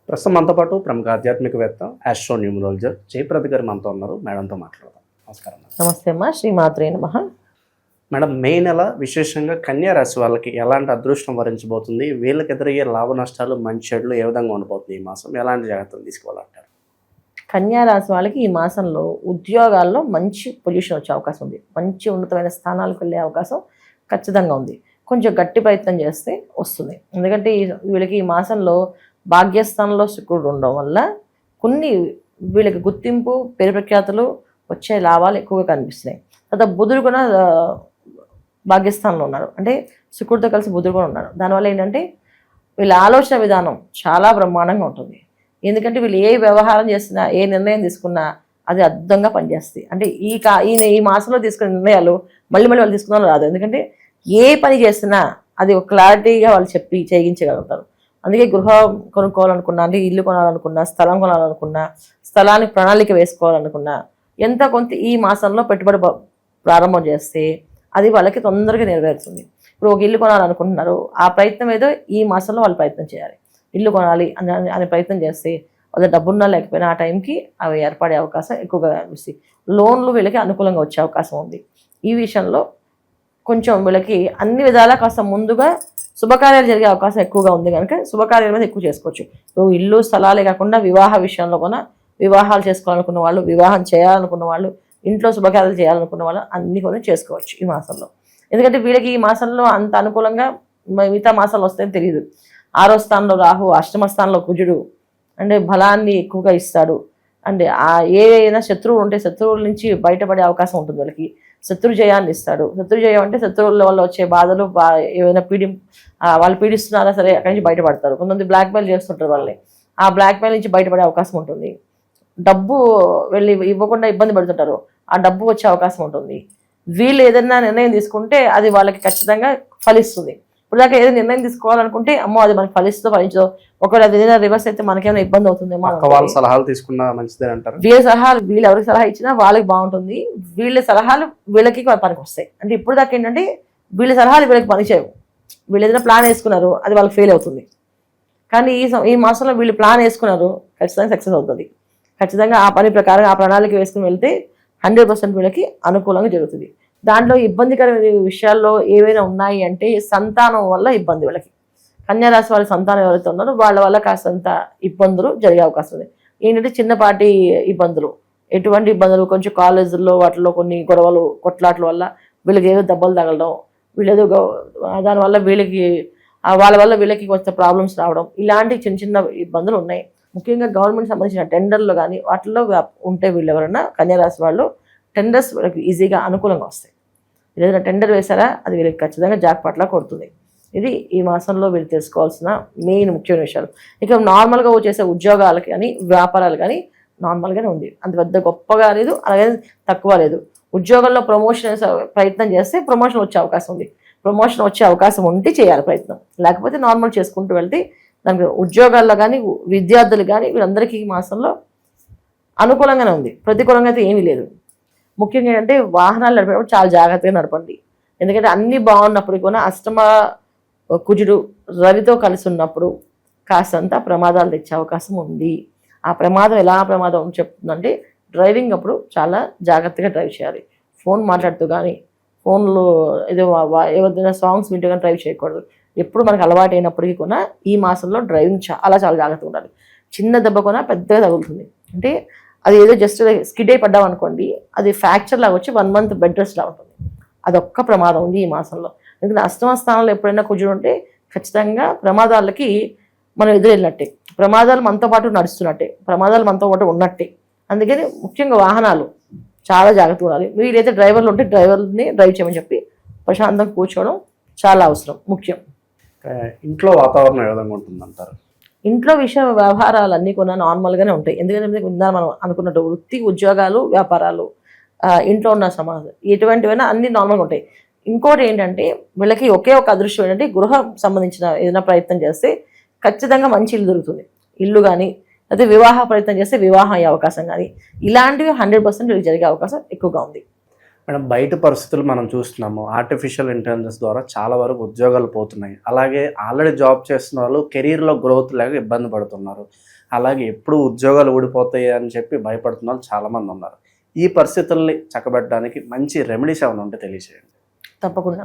ప్రస్తుతం మనతో పాటు ప్రముఖ ఆధ్యాత్మికవేత్త ఆస్ట్రో న్యూమరాలజర్ జయప్రద గారు మనతో ఉన్నారు. మేడంతో మాట్లాడదాం. నమస్కారం మేడం. నమస్తే అమ్మా, శ్రీమాత్రే నమః. మేడం, మే నెల విశేషంగా కన్యా రాశి వాళ్ళకి ఎలాంటి అదృష్టం వరించబోతుంది? వీళ్ళకి ఎదురయ్యే లాభ నష్టాలు, మంచి చెడులు ఏ విధంగా ఉండబోతుంది? ఈ మాసం ఎలాంటి జాగ్రత్తలు తీసుకోవాలంటారు? కన్యా రాశి వాళ్ళకి ఈ మాసంలో ఉద్యోగాల్లో మంచి పొజిషన్ వచ్చే అవకాశం ఉంది. మంచి ఉన్నతమైన స్థానాలకు వెళ్ళే అవకాశం ఖచ్చితంగా ఉంది. కొంచెం గట్టి ప్రయత్నం చేస్తే వస్తుంది. ఎందుకంటే వీళ్ళకి ఈ మాసంలో భాగ్యస్థానంలో శుక్రుడు ఉండడం వల్ల కొన్ని వీళ్ళకి గుర్తింపు, పేరు ప్రఖ్యాతులు వచ్చే లాభాలు ఎక్కువగా కనిపిస్తున్నాయి. తర్వాత బుధుడు కూడా భాగ్యస్థానంలో ఉన్నారు, అంటే శుక్రుడితో కలిసి బుధుడు కూడా ఉన్నారు. దానివల్ల ఏంటంటే వీళ్ళ ఆలోచన విధానం చాలా బ్రహ్మాండంగా ఉంటుంది. ఎందుకంటే వీళ్ళు ఏ వ్యవహారం చేసినా, ఏ నిర్ణయం తీసుకున్నా అది అద్భుతంగా పనిచేస్తాయి. అంటే ఈ మాసంలో తీసుకునే నిర్ణయాలు మళ్ళీ వాళ్ళు తీసుకున్న రాదు. ఎందుకంటే ఏ పని చేసినా అది ఒక క్లారిటీగా వాళ్ళు చెప్పి చేయించగలుగుతారు. అందుకే గృహం కొనుక్కోవాలనుకున్నా, అంటే ఇల్లు కొనాలనుకున్నా, స్థలం కొనాలనుకున్నా, స్థలానికి ప్రణాళిక వేసుకోవాలనుకున్నా, ఎంత కొంత ఈ మాసంలో పెట్టుబడి ప్రారంభం చేస్తే అది వాళ్ళకి తొందరగా నెరవేరుతుంది. ఇప్పుడు ఒక ఇల్లు కొనాలనుకుంటున్నారు, ఆ ప్రయత్నం ఏదో ఈ మాసంలో వాళ్ళు ప్రయత్నం చేయాలి. ఇల్లు కొనాలి అనే ప్రయత్నం చేస్తే వాళ్ళ డబ్బున్నా లేకపోయినా ఆ టైంకి అవి ఏర్పడే అవకాశం ఎక్కువగా కనిపిస్తాయి. లోన్లు వీళ్ళకి అనుకూలంగా వచ్చే అవకాశం ఉంది. ఈ విషయంలో కొంచెం వీళ్ళకి అన్ని విధాలా కాస్త ముందుగా శుభకార్యాలు జరిగే అవకాశం ఎక్కువగా ఉంది కనుక శుభకార్యాల మీద ఎక్కువ చేసుకోవచ్చు. ఇప్పుడు ఇల్లు స్థలాలే కాకుండా వివాహ విషయంలో కూడా వివాహాలు చేసుకోవాలనుకున్న వాళ్ళు, వివాహం చేయాలనుకున్న వాళ్ళు, ఇంట్లో శుభకార్యాలు చేయాలనుకున్న వాళ్ళు అన్ని కూడా చేసుకోవచ్చు ఈ మాసంలో. ఎందుకంటే వీళ్ళకి ఈ మాసంలో అంత అనుకూలంగా మిగతా మాసాలు వస్తాయని తెలియదు. 6వ స్థానంలో రాహు, అష్టమ స్థానంలో కుజుడు, అంటే బలాన్ని ఎక్కువగా ఇస్తాడు. అంటే ఏదైనా శత్రువులు ఉంటే శత్రువుల నుంచి బయటపడే అవకాశం ఉంటుంది. వాళ్ళకి శత్రు జయాన్ని ఇస్తాడు. శత్రు జయం అంటే శత్రువుల వల్ల వచ్చే బాధలు, ఏమైనా వాళ్ళు పీడిస్తున్నారా సరే అక్కడి నుంచి బయటపడతారు. కొంతమంది బ్లాక్మెయిల్ చేస్తుంటారు వాళ్ళని, ఆ బ్లాక్మెయిల్ నుంచి బయటపడే అవకాశం ఉంటుంది. డబ్బు వెళ్ళి ఇవ్వకుండా ఇబ్బంది పడుతుంటారు, ఆ డబ్బు వచ్చే అవకాశం ఉంటుంది. వీళ్ళు ఏదైనా నిర్ణయం తీసుకుంటే అది వాళ్ళకి ఖచ్చితంగా ఫలిస్తుంది. ఇప్పుడు దాకా ఏదైనా నిర్ణయం తీసుకోవాలనుకుంటే అమ్మో అది మనకి ఫలించదో, ఒకవేళ అది ఏదైనా రివర్స్ అయితే మనకేమైనా ఇబ్బంది అవుతుందేమో. వాళ్ళ సలహాలు తీసుకున్నా మంచిదే అంటారు. వీళ్ళు ఎవరికి సలహా ఇచ్చినా వాళ్ళకి బాగుంటుంది. వీళ్ళ సలహాలు వీళ్ళకి పనికి వస్తాయి. అంటే ఇప్పుడు దాకా ఏంటంటే వీళ్ళ సలహాలు వీళ్ళకి పనిచేయవు. వీళ్ళు ఏదైనా ప్లాన్ వేసుకున్నారు, అది వాళ్ళకి ఫెయిల్ అవుతుంది. కానీ ఈ మాసంలో వీళ్ళు ప్లాన్ వేసుకున్నారు, ఖచ్చితంగా సక్సెస్ అవుతుంది. ఖచ్చితంగా ఆ పని ప్రకారం ఆ ప్రణాళిక వేసుకుని వెళ్తే 100% వీళ్ళకి అనుకూలంగా జరుగుతుంది. దాంట్లో ఇబ్బందికరమైన విషయాల్లో ఏవైనా ఉన్నాయి అంటే సంతానం వల్ల ఇబ్బంది. వీళ్ళకి కన్యారాశి వాళ్ళ సంతానం ఎవరైతే ఉన్నారో వాళ్ళ వల్ల కాస్తంత ఇబ్బందులు జరిగే అవకాశం ఉంది. ఏంటంటే చిన్నపాటి ఇబ్బందులు, ఎటువంటి ఇబ్బందులు, కొంచెం కాలేజీల్లో వాటిలో కొన్ని గొడవలు, కొట్లాట్ల వల్ల వీళ్ళకి ఏదో దెబ్బలు తగలడం, వీళ్ళేదో దానివల్ల వాళ్ళ వల్ల వీళ్ళకి కొంచెం ప్రాబ్లమ్స్ రావడం, ఇలాంటి చిన్న చిన్న ఇబ్బందులు ఉన్నాయి. ముఖ్యంగా గవర్నమెంట్ సంబంధించిన టెండర్లు కానీ వాటిల్లో ఉంటే వీళ్ళు ఎవరైనా కన్యారాశి వాళ్ళు టెండర్స్ వీళ్ళకి ఈజీగా అనుకూలంగా వస్తాయి. ఏదైనా టెండర్ వేసారా అది వీళ్ళకి ఖచ్చితంగా జాక్పాట్లా కొడుతుంది. ఇది ఈ మాసంలో వీళ్ళు తెలుసుకోవాల్సిన మెయిన్ ముఖ్యమైన విషయాలు. ఇక నార్మల్గా వచ్చేసే ఉద్యోగాలకి కానీ వ్యాపారాలు కానీ నార్మల్గానే ఉంది, అంత పెద్ద గొప్పగా లేదు, అలాగే తక్కువ లేదు. ఉద్యోగంలో ప్రమోషన్ ప్రయత్నం చేస్తే ప్రమోషన్ వచ్చే అవకాశం ఉంది. ప్రమోషన్ వచ్చే అవకాశం ఉంటే చేయాలి ప్రయత్నం, లేకపోతే నార్మల్ చేసుకుంటూ వెళ్తే దానికి ఉద్యోగాల్లో కానీ విద్యార్థులు కానీ వీళ్ళందరికీ ఈ మాసంలో అనుకూలంగానే ఉంది, ప్రతికూలంగా అయితే ఏమీ లేదు. ముఖ్యంగా ఏంటంటే వాహనాలు నడిపేటప్పుడు చాలా జాగ్రత్తగా నడపండి. ఎందుకంటే అన్నీ బాగున్నప్పుడు కూడా అష్టమ కుజుడు రవితో కలిసి ఉన్నప్పుడు కాస్తంత ప్రమాదాలు తెచ్చే అవకాశం ఉంది. ఆ ప్రమాదం ఎలా ప్రమాదం చెప్తుందంటే డ్రైవింగ్ అప్పుడు చాలా జాగ్రత్తగా డ్రైవ్ చేయాలి. ఫోన్ మాట్లాడుతూ కానీ, ఫోన్లో ఏదైనా సాంగ్స్ వింటూ కానీ డ్రైవ్ చేయకూడదు. ఎప్పుడు మనకు అలవాటు అయినప్పటికీ కూడా ఈ మాసంలో డ్రైవింగ్ చాలా జాగ్రత్తగా ఉండాలి. చిన్న దెబ్బ కూడా పెద్దగా తగులుతుంది. అంటే అది ఏదో జస్ట్ స్కిడ్ అయి పడ్డాం అనుకోండి, అది ఫ్రాక్చర్ లాగా వచ్చి 1 month బెడ్ రెస్ట్ లా ఉంటుంది. అదొక్క ప్రమాదం ఉంది ఈ మాసంలో. ఎందుకంటే అష్టమ స్థానంలో ఎప్పుడైనా కుజుడు ఉంటే ఖచ్చితంగా ప్రమాదాలకి మనం ఎదురెళ్ళినట్టే, ప్రమాదాలు మనతో పాటు నడుస్తున్నట్టే, ప్రమాదాలు మనతో పాటు ఉన్నట్టే. అందుకని ముఖ్యంగా వాహనాలు చాలా జాగ్రత్తగా ఉండాలి. వీలైతే డ్రైవర్లు ఉంటే డ్రైవర్ని డ్రైవ్ చేయమని చెప్పి ప్రశాంతంగా కూర్చోవడం చాలా అవసరం, ముఖ్యం. ఇంట్లో వాతావరణం ఏ విధంగా ఉంటుందంటారు? ఇంట్లో వ్యవహారాలు అన్నీ కూడా నార్మల్గానే ఉంటాయి. ఎందుకంటే మనం అనుకున్నట్టు వృత్తి, ఉద్యోగాలు, వ్యాపారాలు, ఇంట్లో ఉన్న సమాజం ఎటువంటివైనా అన్నీ నార్మల్గా ఉంటాయి. ఇంకోటి ఏంటంటే వీళ్ళకి ఒకే ఒక అదృష్టం ఏంటంటే గృహం సంబంధించిన ఏదైనా ప్రయత్నం చేస్తే ఖచ్చితంగా మంచి ఇల్లు దొరుకుతుంది. ఇల్లు కానీ అయితే వివాహ ప్రయత్నం చేస్తే వివాహం అయ్యే అవకాశం కానీ ఇలాంటివి 100% వీళ్ళకి జరిగే అవకాశం ఎక్కువగా ఉంది. మేడం, బయట పరిస్థితులు మనం చూస్తున్నాము. ఆర్టిఫిషియల్ ఇంటెలిజెన్స్ ద్వారా చాలా వరకు ఉద్యోగాలు పోతున్నాయి. అలాగే ఆల్రెడీ జాబ్ చేస్తున్న వాళ్ళు కెరీర్‌లో గ్రోత్ లేక ఇబ్బంది పడుతున్నారు. అలాగే ఎప్పుడు ఉద్యోగాలు ఊడిపోతాయి అని చెప్పి భయపడుతున్న వాళ్ళు చాలామంది ఉన్నారు. ఈ పరిస్థితుల్ని చక్కబెట్టడానికి మంచి రెమెడీస్ ఏమైనా ఉంటే తెలియజేయండి. తప్పకుండా.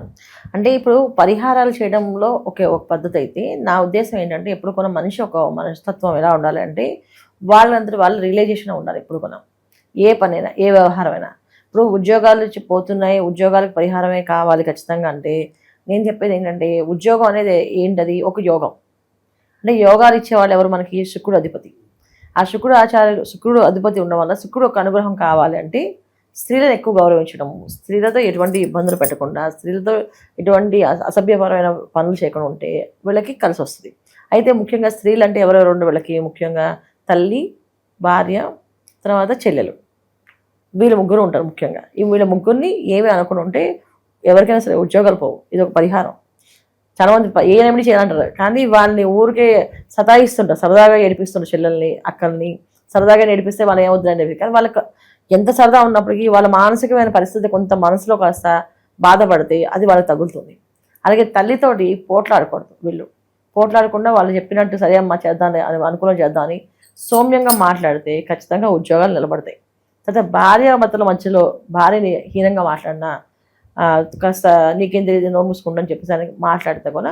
అంటే ఇప్పుడు పరిహారాలు చేయడంలో ఒక పద్ధతి అయితే, నా ఉద్దేశం ఏంటంటే ఎప్పుడు కూడా మనిషి ఒక మనస్తత్వం ఎలా ఉండాలి అంటే, వాళ్ళందరూ వాళ్ళు రియలైజేషన్ ఉండాలి ఎప్పుడు కూడా. ఏ పనైనా, ఏ వ్యవహారమైనా. ఇప్పుడు ఉద్యోగాలు పోతున్నాయి, ఉద్యోగాలకు పరిహారమే కావాలి ఖచ్చితంగా అంటే, నేను చెప్పేది ఏంటంటే ఉద్యోగం అనేది ఏంటది? ఒక యోగం. అంటే యోగాలు ఇచ్చేవాళ్ళు ఎవరు మనకి? శుక్రుడు అధిపతి. ఆ శుక్రుడు అధిపతి ఉండడం వల్ల శుక్రుడు ఒక అనుగ్రహం కావాలి అంటే స్త్రీలను ఎక్కువ గౌరవించడము, స్త్రీలతో ఎటువంటి ఇబ్బందులు పెట్టకుండా, స్త్రీలతో ఎటువంటి అసభ్యపరమైన పనులు చేయకుండా ఉంటే వీళ్ళకి కలిసి వస్తుంది. అయితే ముఖ్యంగా స్త్రీలు అంటే ఎవరెవరు ఉండే వీళ్ళకి? ముఖ్యంగా తల్లి, భార్య, తర్వాత చెల్లెలు, వీళ్ళు ముగ్గురు ఉంటారు ముఖ్యంగా. వీళ్ళ ముగ్గురిని ఏమీ అనుకుని ఉంటే ఎవరికైనా సరే ఉద్యోగాలు పోవు. ఇది ఒక పరిహారం. చాలామంది ఏ రెమెడీ చేయాలంటారు, కానీ వాళ్ళని ఊరికే సతాయిస్తుంటారు, సరదాగా ఏడిపిస్తుంటారు చెల్లెల్ని, అక్కల్ని సరదాగా ఏడిపిస్తే వాళ్ళు ఏమవుతుందని చెప్పి. కానీ వాళ్ళకి ఎంత సరదా ఉన్నప్పటికీ వాళ్ళ మానసికమైన పరిస్థితి కొంత మనసులో కాస్త బాధపడితే అది వాళ్ళకి తగులుతుంది. అలాగే తల్లితోటి పోట్లాడకూడదు. వీళ్ళు పోట్లాడకుండా వాళ్ళు చెప్పినట్టు సరే అమ్మా చేద్దాం అని అనుకూలం చేద్దాం అని సౌమ్యంగా మాట్లాడితే ఖచ్చితంగా ఉద్యోగాలు నిలబడతాయి. తర్వాత భార్య భర్తల మధ్యలో భార్యని హీనంగా మాట్లాడినా, కాస్త నీకేం తెలియదు నోరు మూసుకుంటని చెప్పేసి మాట్లాడితే కూడా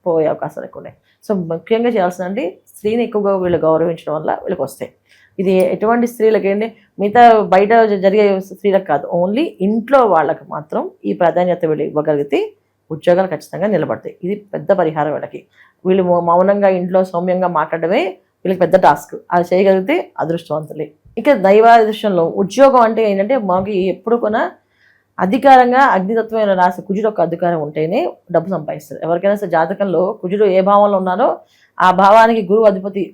పోయే అవకాశాలు ఎక్కువ ఉన్నాయి. సో ముఖ్యంగా చేయాల్సిందంటే స్త్రీని ఎక్కువగా వీళ్ళు గౌరవించడం వల్ల వీళ్ళకి వస్తాయి. ఇది ఎటువంటి స్త్రీలకి ఏంటి, మిగతా బయట జరిగే స్త్రీలకు కాదు, ఓన్లీ ఇంట్లో వాళ్ళకి మాత్రం ఈ ప్రాధాన్యత వీళ్ళు ఇవ్వగలిగితే ఉద్యోగాలు ఖచ్చితంగా నిలబడతాయి. ఇది పెద్ద పరిహారం వీళ్ళకి. వీళ్ళు మౌనంగా ఇంట్లో సౌమ్యంగా మాట్లాడమే వీళ్ళకి పెద్ద టాస్క్. అది చేయగలిగితే అదృష్టవంతులే. ఇక దైవాదృష్టంలో ఉద్యోగం అంటే ఏంటంటే మాకు ఎప్పుడు కూడా అధికారంగా అగ్నితత్వమైన రాశి కుజుడు ఒక అధికారం ఉంటేనే డబ్బు సంపాదిస్తారు. ఎవరికైనా సరే జాతకంలో కుజుడు ఏ భావంలో ఉన్నారో ఆ భావానికి గురువు అధిపతి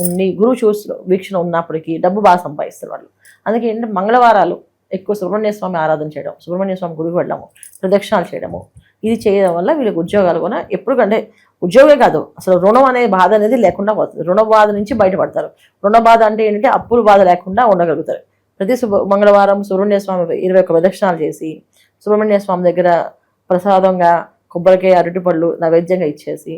ఉండి గురువు వీక్షణ ఉన్నప్పటికీ డబ్బు బాగా సంపాదిస్తారు వాళ్ళు. అందుకే ఏంటంటే మంగళవారాలు ఎక్కువ సుబ్రహ్మణ్య స్వామి ఆరాధన చేయడం, సుబ్రహ్మణ్య స్వామి గుడికి వెళ్ళడము, ప్రదక్షిణాలు చేయడము, ఇది చేయడం వల్ల వీళ్ళకి ఉద్యోగాలు కూడా ఎప్పుడు కంటే ఉద్యోగమే కాదు అసలు రుణం అనే బాధ అనేది లేకుండా పోతుంది. రుణ బాధ నుంచి బయటపడతారు. రుణ బాధ అంటే ఏంటంటే అప్పుల బాధ లేకుండా ఉండగలుగుతారు. ప్రతి మంగళవారం సుబ్రహ్మణ్య స్వామి 21 ప్రదక్షిణాలు చేసి సుబ్రహ్మణ్య స్వామి దగ్గర ప్రసాదంగా కొబ్బరికాయ, అరటిపళ్ళు నైవేద్యంగా ఇచ్చేసి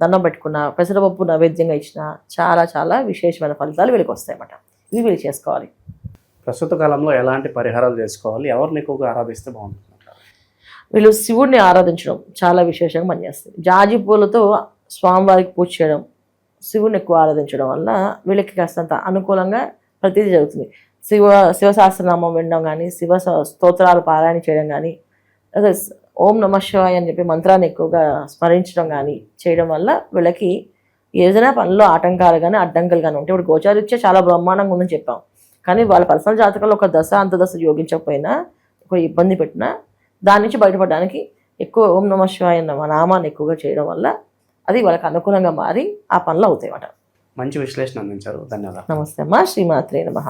దండం పెట్టుకున్న, పెసరపప్పు నైవేద్యంగా ఇచ్చిన చాలా చాలా విశేషమైన ఫలితాలు వీళ్ళకి వస్తాయన్నమాట. ఇవి వీళ్ళు చేసుకోవాలి. ప్రస్తుత కాలంలో ఎలాంటి పరిహారాలు చేసుకోవాలి, ఎవరిని ఎక్కువగా ఆరాధిస్తే బాగుంటుంది? వీళ్ళు శివుడిని ఆరాధించడం చాలా విశేషంగా పనిచేస్తుంది. జాజి పూలతో స్వామివారికి పూజ చేయడం, శివుడిని ఎక్కువ ఆరాధించడం వల్ల వీళ్ళకి కాస్తంత అనుకూలంగా ప్రతిదీ జరుగుతుంది. శివసహస్రనామం వినడం కానీ, శివ స్తోత్రాలు పారాయణ చేయడం కానీ, అదే ఓం నమ శివాయ అని చెప్పి మంత్రాన్ని ఎక్కువగా స్మరించడం కానీ చేయడం వల్ల వీళ్ళకి ఏదైనా పనిలో ఆటంకాలు కానీ అడ్డంకులు కానీ ఉంటే, ఇప్పుడు గోచారీత్యా చాలా బ్రహ్మాండంగా ఉందని చెప్పాం, కానీ వాళ్ళ పర్సనల్ జాతకంలో ఒక దశ అంతదశ యోగించకపోయినా ఒక ఇబ్బంది పెట్టినా దాని నుంచి బయటపడడానికి ఎక్కువ ఓం నమ శివాయ అన్న నామాన్ని ఎక్కువగా చేయడం వల్ల అది వాళ్ళకి అనుకూలంగా మారి ఆ పనులు అవుతాయి అన్నమాట. మంచి విశ్లేషణ అందించారు. ధన్యవాదాలు. నమస్తే అమ్మా. శ్రీమాత్రే నమః.